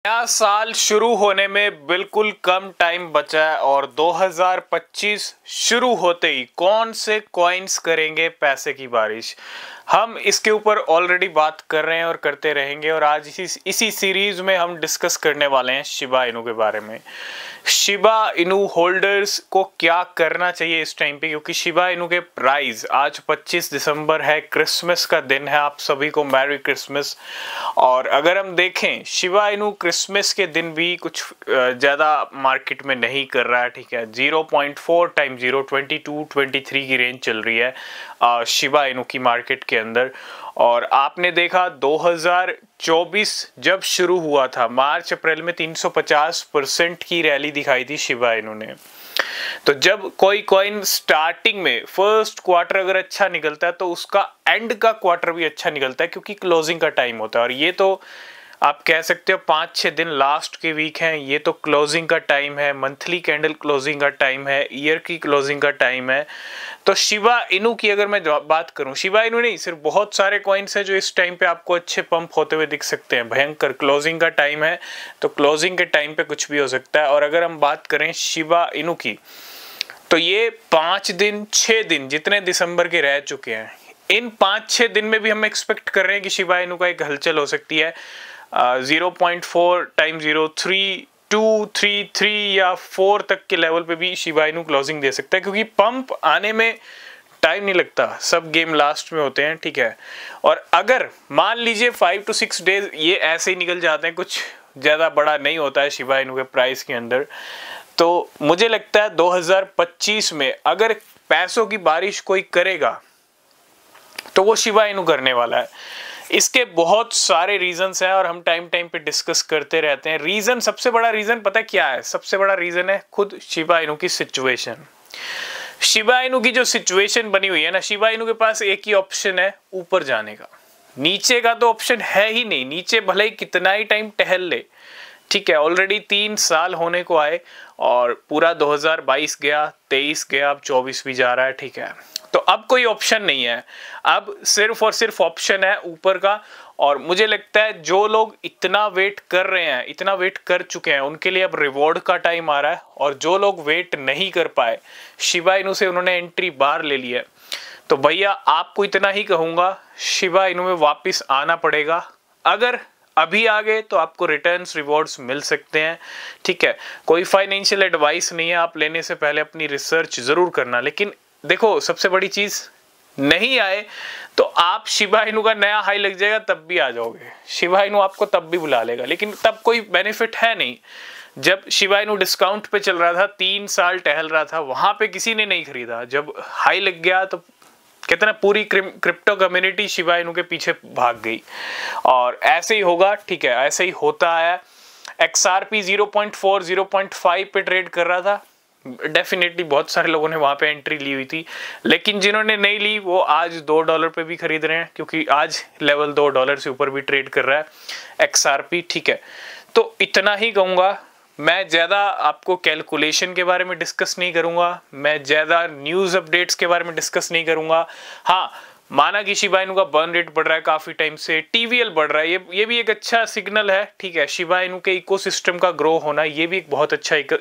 नया साल शुरू होने में बिल्कुल कम टाइम बचा है और 2025 शुरू होते ही कौन से कॉइन्स करेंगे पैसे की बारिश। हम इसके ऊपर ऑलरेडी बात कर रहे हैं और करते रहेंगे और आज इसी सीरीज में हम डिस्कस करने वाले हैं शिबा इनू के बारे में। शिबा इनू होल्डर्स को क्या करना चाहिए इस टाइम पे, क्योंकि शिबा इनू के प्राइस आज 25 दिसंबर है, क्रिसमस का दिन है, आप सभी को मैरी क्रिसमस। और अगर हम देखें शिबा इनू क्रिसमस के दिन भी कुछ ज़्यादा मार्केट में नहीं कर रहा है, ठीक है। 0.4 टाइम 0 22-23 की रेंज चल रही है शिबा इनू की मार्केट के अंदर। और आपने देखा 2024 जब शुरू हुआ था मार्च अप्रैल में 350% की रैली दिखाई थी शिबा इनू ने। तो जब कोई कॉइन स्टार्टिंग में फर्स्ट क्वार्टर अगर अच्छा निकलता है तो उसका एंड का क्वार्टर भी अच्छा निकलता है, क्योंकि क्लोजिंग का टाइम होता है। और ये तो आप कह सकते हो 5-6 दिन लास्ट के वीक हैं, ये तो क्लोजिंग का टाइम है, मंथली कैंडल क्लोजिंग का टाइम है, ईयर की क्लोजिंग का टाइम है। तो शिबा इनू की अगर मैं बात करूं, शिबा इनू नहीं सिर्फ बहुत सारे कॉइन्स हैं जो इस टाइम पे आपको अच्छे पंप होते हुए दिख सकते हैं। भयंकर क्लोजिंग का टाइम है, तो क्लोजिंग के टाइम पे कुछ भी हो सकता है। और अगर हम बात करें शिबा इनू की, तो ये 5 दिन 6 दिन जितने दिसंबर के रह चुके हैं, इन 5-6 दिन में भी हम एक्सपेक्ट कर रहे हैं कि शिबा इनू का एक हलचल हो सकती है। 0.4 टाइम 0 3.233 या 4 तक के लेवल पे भी शिबा इनू क्लोजिंग दे सकता है, क्योंकि पंप आने में टाइम नहीं लगता, सब गेम लास्ट में होते हैं, ठीक है। और अगर मान लीजिए 5 to 6 डेज ये ऐसे ही निकल जाते हैं, कुछ ज़्यादा बड़ा नहीं होता है शिबा इनू के प्राइस के अंदर, तो मुझे लगता है 2025 में अगर पैसों की बारिश कोई करेगा तो वो शिबा इनू करने वाला है। इसके बहुत सारे रीजंस हैं और हम टाइम पे डिस्कस करते रहते हैं। रीजन, सबसे बड़ा रीजन पता है क्या है? सबसे बड़ा रीजन है खुद शिबा इनू की सिचुएशन। शिबा इनू की जो सिचुएशन बनी हुई है ना, शिबा इनू के पास एक ही ऑप्शन है ऊपर जाने का, नीचे का तो ऑप्शन है ही नहीं। नीचे भले ही कितना ही टाइम टहल ले, ठीक है। ऑलरेडी 3 साल होने को आए और पूरा 2022 गया, 23 गया, अब 24 भी जा रहा है, ठीक है। तो अब कोई ऑप्शन नहीं है, अब सिर्फ और सिर्फ ऑप्शन है ऊपर का। और मुझे लगता है जो लोग इतना वेट कर रहे हैं, इतना वेट कर चुके हैं, उनके लिए अब रिवॉर्ड का टाइम आ रहा है। और जो लोग वेट नहीं कर पाए, शिबा इनू से उन्होंने एंट्री बार ले ली है, तो भैया आपको इतना ही कहूँगा, शिबा इनू में वापस आना पड़ेगा। अगर अभी आ गए तो आपको रिटर्न्स रिवॉर्ड्स मिल सकते हैं, ठीक है। कोई फाइनेंशियल एडवाइस नहीं है, आप लेने से पहले अपनी रिसर्च जरूर करना। लेकिन देखो, सबसे बड़ी चीज, नहीं आए तो आप शिबा इनू का नया हाई लग जाएगा तब भी आ जाओगे, शिबा इनू आपको तब भी बुला लेगा, लेकिन तब कोई बेनिफिट है नहीं। जब शिबा इनू डिस्काउंट पे चल रहा था, 3 साल टहल रहा था, वहां पे किसी ने नहीं खरीदा। जब हाई लग गया तो कहते ना पूरी क्रिप्टो कम्युनिटी शिबा इनू के पीछे भाग गई। और ऐसे ही होगा, ठीक है, ऐसे ही होता है। XRP 0.4 0.5 पे ट्रेड कर रहा था, डेफिनेटली बहुत सारे लोगों ने वहां पे एंट्री ली हुई थी, लेकिन जिन्होंने नहीं ली वो आज $2 पे भी खरीद रहे हैं, क्योंकि आज लेवल $2 से ऊपर भी ट्रेड कर रहा है XRP, ठीक है। तो इतना ही कहूंगा, मैं ज़्यादा आपको कैलकुलेशन के बारे में डिस्कस नहीं करूंगा, मैं ज़्यादा न्यूज़ अपडेट्स के बारे में डिस्कस नहीं करूंगा। हाँ, माना कि शिबा इनू का बर्न रेट बढ़ रहा है काफ़ी टाइम से, TVL बढ़ रहा है, ये भी एक अच्छा सिग्नल है, ठीक है। शिबा इनू के इकोसिस्टम का ग्रो होना, ये भी एक बहुत अच्छा एक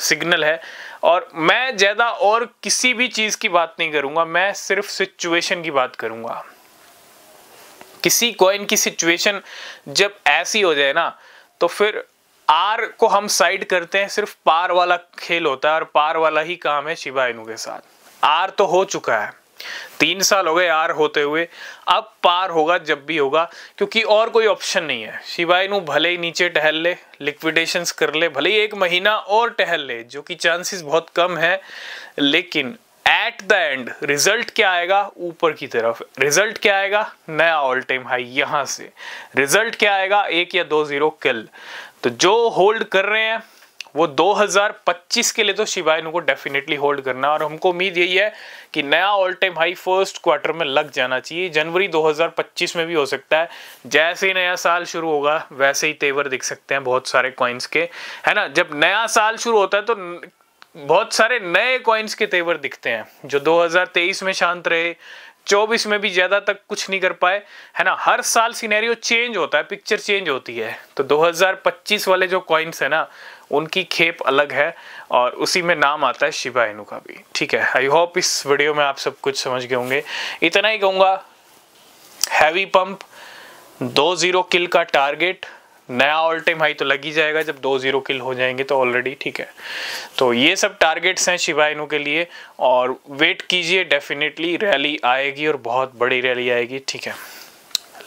सिग्नल है। और मैं ज़्यादा और किसी भी चीज़ की बात नहीं करूंगा, मैं सिर्फ सिचुएशन की बात करूंगा। किसी कॉइन की सिचुएशन जब ऐसी हो जाए ना, तो फिर आर को हम साइड करते हैं, सिर्फ पार वाला खेल होता है और पार वाला ही काम है शिबा इनू के साथ। आर तो हो चुका है, 3 साल हो गए आर होते हुए, अब पार होगा जब भी होगा, क्योंकि और कोई ऑप्शन नहीं है। शिबा इनू भले ही नीचे टहल ले, लिक्विडेशंस कर ले, भले ही 1 महीना और टहल ले, जो कि चांसेस बहुत कम है, लेकिन एट द एंड रिजल्ट क्या आएगा? ऊपर की तरफ रिजल्ट क्या आएगा? नया ऑल टाइम हाई। यहां से रिजल्ट क्या आएगा? 1 या 2 0 किल। तो जो होल्ड कर रहे हैं वो 2025 के लिए तो शिबा इनू को डेफिनेटली होल्ड करना, और हमको उम्मीद यही है कि नया all time high first quarter में लग जाना चाहिए। जनवरी 2025 में भी हो सकता है, जैसे ही नया साल शुरू होगा वैसे ही तेवर दिख सकते हैं बहुत सारे कॉइन्स के, है ना। जब नया साल शुरू होता है तो बहुत सारे नए कॉइन्स के तेवर दिखते हैं, जो 2023 में शांत रहे, 24 में भी ज्यादा तक कुछ नहीं कर पाए, है ना। हर साल सिनेरियो चेंज होता है, पिक्चर चेंज होती है। तो 2025 वाले जो कॉइन्स है ना, उनकी खेप अलग है और उसी में नाम आता है शिबा इनू का भी, ठीक है। आई होप इस वीडियो में आप सब कुछ समझ गए होंगे। इतना ही कहूंगा, हैवी पंप 2-0 किल का टारगेट, नया ऑल टाइम हाई तो लग ही जाएगा जब 2-0 किल हो जाएंगे तो ऑलरेडी, ठीक है। तो ये सब टारगेट्स हैं शिबा इनू के लिए और वेट कीजिए, डेफिनेटली रैली आएगी और बहुत बड़ी रैली आएगी, ठीक है।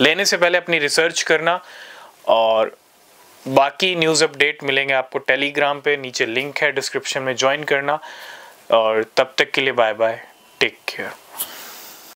लेने से पहले अपनी रिसर्च करना और बाकी न्यूज़ अपडेट मिलेंगे आपको टेलीग्राम पे, नीचे लिंक है डिस्क्रिप्शन में, ज्वाइन करना। और तब तक के लिए बाय बाय, टेक केयर।